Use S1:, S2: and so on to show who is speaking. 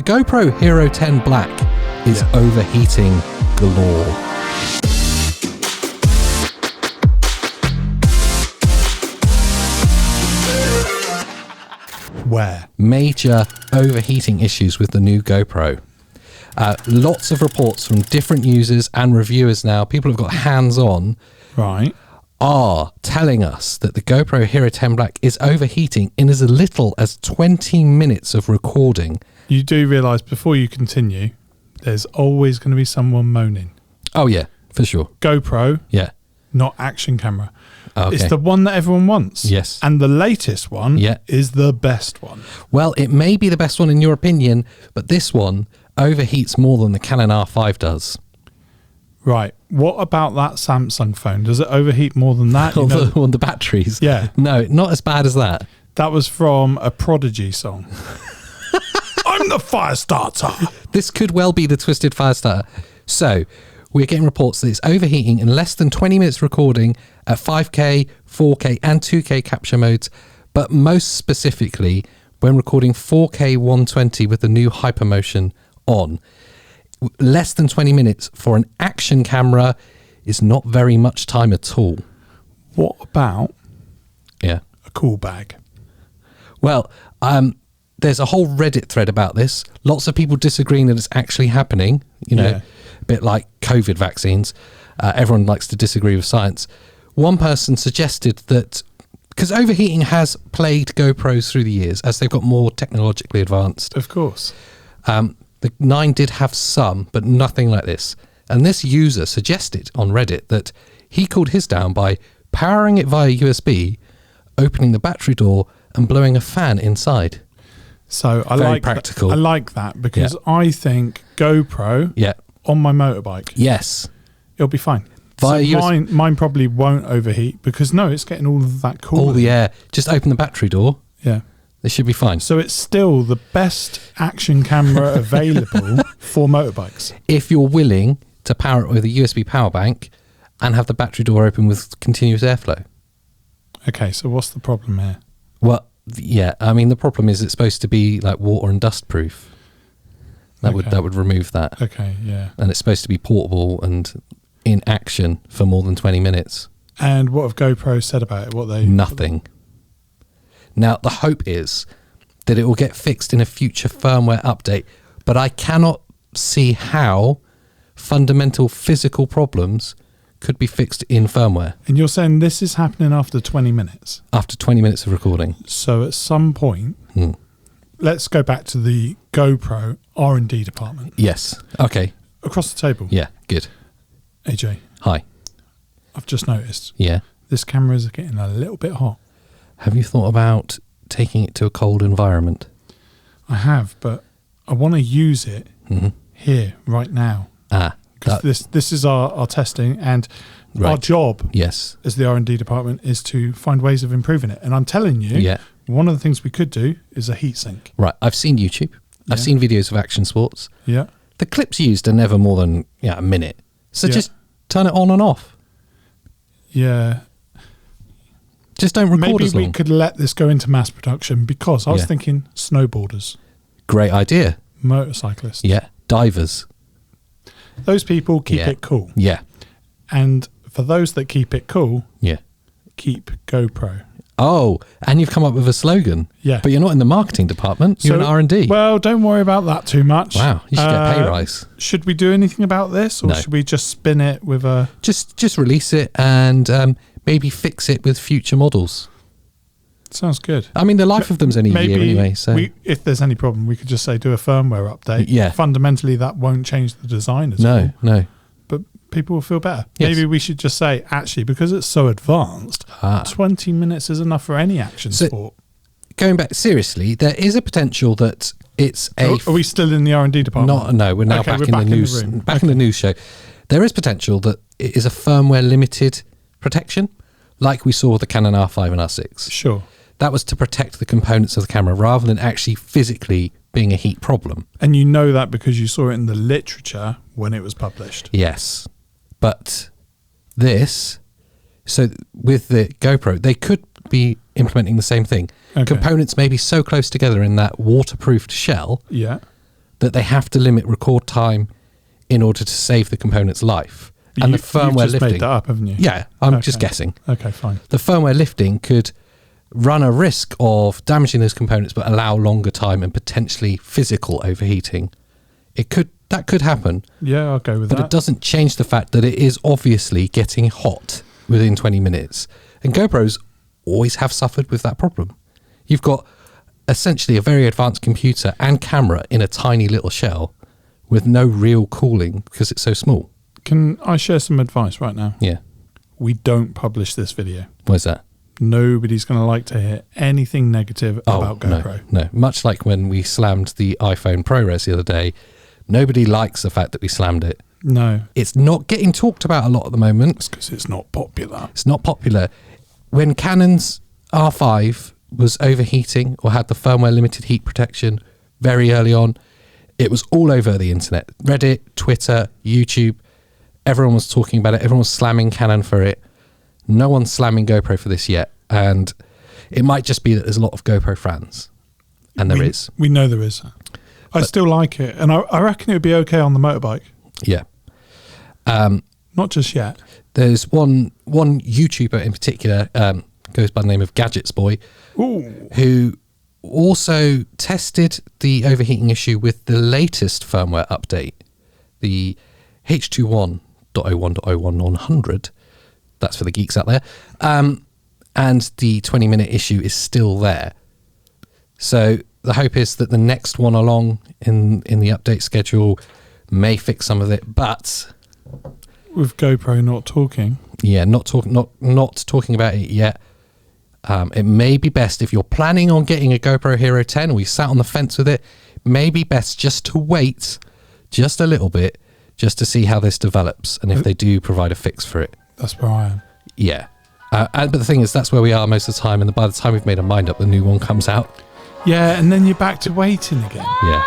S1: The GoPro Hero 10 Black is overheating galore.
S2: Where?
S1: Major overheating issues with the new GoPro. Lots of reports from different users and reviewers now, people have got hands-on,
S2: Right.
S1: are telling us that the GoPro Hero 10 Black is overheating in as little as 20 minutes of recording.
S2: You do realise before you continue, there's always going to be someone moaning.
S1: Oh yeah, for sure.
S2: GoPro,
S1: Yeah.
S2: not action camera.
S1: Okay.
S2: It's the one that everyone wants.
S1: Yes.
S2: And the latest one is the best one.
S1: Well, it may be the best one in your opinion, but this one overheats more than the Canon R5 does.
S2: Right. What about that Samsung phone? Does it overheat more than that? You know,
S1: On the batteries?
S2: Yeah.
S1: No, not as bad as that.
S2: that was from a Prodigy song. I'm the fire starter.
S1: This could well be the Twisted Firestarter. So, we're getting reports that it's overheating in less than 20 minutes recording at 5K, 4K and 2K capture modes, but most specifically when recording 4K 120 with the new Hypermotion on. Less than 20 minutes for an action camera is not very much time at all.
S2: What about
S1: Yeah.
S2: a cool bag?
S1: Well, there's a whole Reddit thread about this. Lots of people disagreeing that it's actually happening, you know, a bit like COVID vaccines. Everyone likes to disagree with science. One person suggested that because overheating has plagued GoPros through the years as they've got more technologically advanced.
S2: Of course.
S1: The 9 did have some, but nothing like this. And this user suggested on Reddit that he cooled his down by powering it via USB, opening the battery door and blowing a fan inside.
S2: So I
S1: Very
S2: like
S1: practical.
S2: I like that because I think GoPro
S1: Yeah.
S2: on my motorbike,
S1: Yes.
S2: it'll be fine.
S1: Via
S2: So
S1: USB
S2: mine probably won't overheat because it's getting all of that cool.
S1: all the air. Just open the battery door.
S2: Yeah.
S1: They should be fine.
S2: So it's still the best action camera available for motorbikes.
S1: If you're willing to power it with a USB power bank and have the battery door open with continuous airflow.
S2: Okay, so what's the problem here?
S1: Well, yeah, I mean the problem is it's supposed to be like water and dust proof. That would remove that.
S2: Okay, yeah.
S1: And it's supposed to be portable and in action for more than 20 minutes.
S2: And what have GoPro said about it? What they
S1: Nothing. Now, the hope is that it will get fixed in a future firmware update, but I cannot see how fundamental physical problems could be fixed in firmware
S2: And you're saying this is happening after 20 minutes.
S1: after 20 minutes of recording.
S2: So at some point, let's go back to the GoPro R&D department.
S1: Yes. Okay.
S2: Across the table.
S1: Yeah. Good.
S2: AJ,
S1: Hi.
S2: I've just noticed
S1: Yeah.
S2: this camera is getting a little bit hot.
S1: Have you thought about taking it to a cold environment?
S2: I have, but I want to use it here right now. Because this is our testing, and our job
S1: Yes.
S2: as the R&D department is to find ways of improving it. And I'm telling you, one of the things we could do is a heatsink.
S1: Right. I've seen YouTube. I've seen videos of action sports.
S2: Yeah.
S1: The clips used are never more than a minute. So just turn it on and off.
S2: Yeah.
S1: Just don't record
S2: Maybe
S1: as long.
S2: we could let this go into mass production because I was thinking snowboarders,
S1: Great idea.
S2: motorcyclists.
S1: Yeah. Divers.
S2: Those people keep it cool.
S1: Yeah.
S2: And for those that keep it cool,
S1: Yeah.
S2: keep GoPro.
S1: Oh, and you've come up with a slogan.
S2: Yeah.
S1: But you're not in the marketing department. You're in R&D.
S2: Well, don't worry about that too much.
S1: Wow. You should get a pay rise.
S2: Should we do anything about this, or
S1: No.
S2: should we just spin it with a...
S1: Just release it and maybe fix it with future models.
S2: Sounds good.
S1: I mean, the life of them's only a year anyway. So
S2: if there's any problem, we could just say do a firmware update.
S1: Yeah.
S2: Fundamentally, that won't change the design at all.
S1: No.
S2: But people will feel better.
S1: Yes.
S2: Maybe we should just say, actually, because it's so advanced, 20 minutes is enough for any action sport.
S1: Going back, seriously, there is a potential that it's a...
S2: Are we still in the R&D department?
S1: No, we're now back in the news. Back in the news show. There is potential that it is a firmware limited protection, like we saw with the Canon R5 and R6.
S2: Sure.
S1: That was to protect the components of the camera rather than actually physically being a heat problem.
S2: And you know that because you saw it in the literature when it was published.
S1: Yes. But this, so with the GoPro, they could be implementing the same thing.
S2: Okay.
S1: Components may be so close together in that waterproofed shell,
S2: Yeah.
S1: that they have to limit record time in order to save the component's life. And the firmware
S2: you've just
S1: lifting.
S2: made that up, haven't you?
S1: Yeah, I'm just guessing.
S2: Okay, fine.
S1: The firmware lifting could run a risk of damaging those components, but allow longer time and potentially physical overheating. That could happen.
S2: Yeah, I'll go with that.
S1: But it doesn't change the fact that it is obviously getting hot within 20 minutes. And GoPros always have suffered with that problem. You've got essentially a very advanced computer and camera in a tiny little shell with no real cooling because it's so small.
S2: Can I share some advice right now?
S1: Yeah.
S2: We don't publish this video.
S1: Where's that?
S2: Nobody's going to like to hear anything negative about GoPro.
S1: No. Much like when we slammed the iPhone ProRes the other day, nobody likes the fact that we slammed it.
S2: No.
S1: It's not getting talked about a lot at the moment.
S2: It's because it's not popular.
S1: It's not popular. When Canon's R5 was overheating or had the firmware limited heat protection very early on, it was all over the internet. Reddit, Twitter, YouTube. Everyone was talking about it. Everyone was slamming Canon for it. No one's slamming GoPro for this yet. And it might just be that there's a lot of GoPro fans. And there is.
S2: We know there is. I still like it. And I reckon it would be okay on the motorbike.
S1: Yeah.
S2: Not just yet.
S1: There's one YouTuber in particular, goes by the name of Gadgets Boy, who also tested the overheating issue with the latest firmware update, the H21.01.01 That's for the geeks out there. And the 20-minute issue is still there. So the hope is that the next one along in the update schedule may fix some of it, but
S2: with GoPro not talking.
S1: Yeah, not talking about it yet. It may be best if you're planning on getting a GoPro Hero 10 or you sat on the fence with it, may be best just to wait just a little bit just to see how this develops and if they do provide a fix for it.
S2: That's where I am.
S1: Yeah. But the thing is, that's where we are most of the time, and by the time we've made our mind up, the new one comes out.
S2: Yeah, and then you're back to waiting again.
S1: Yeah.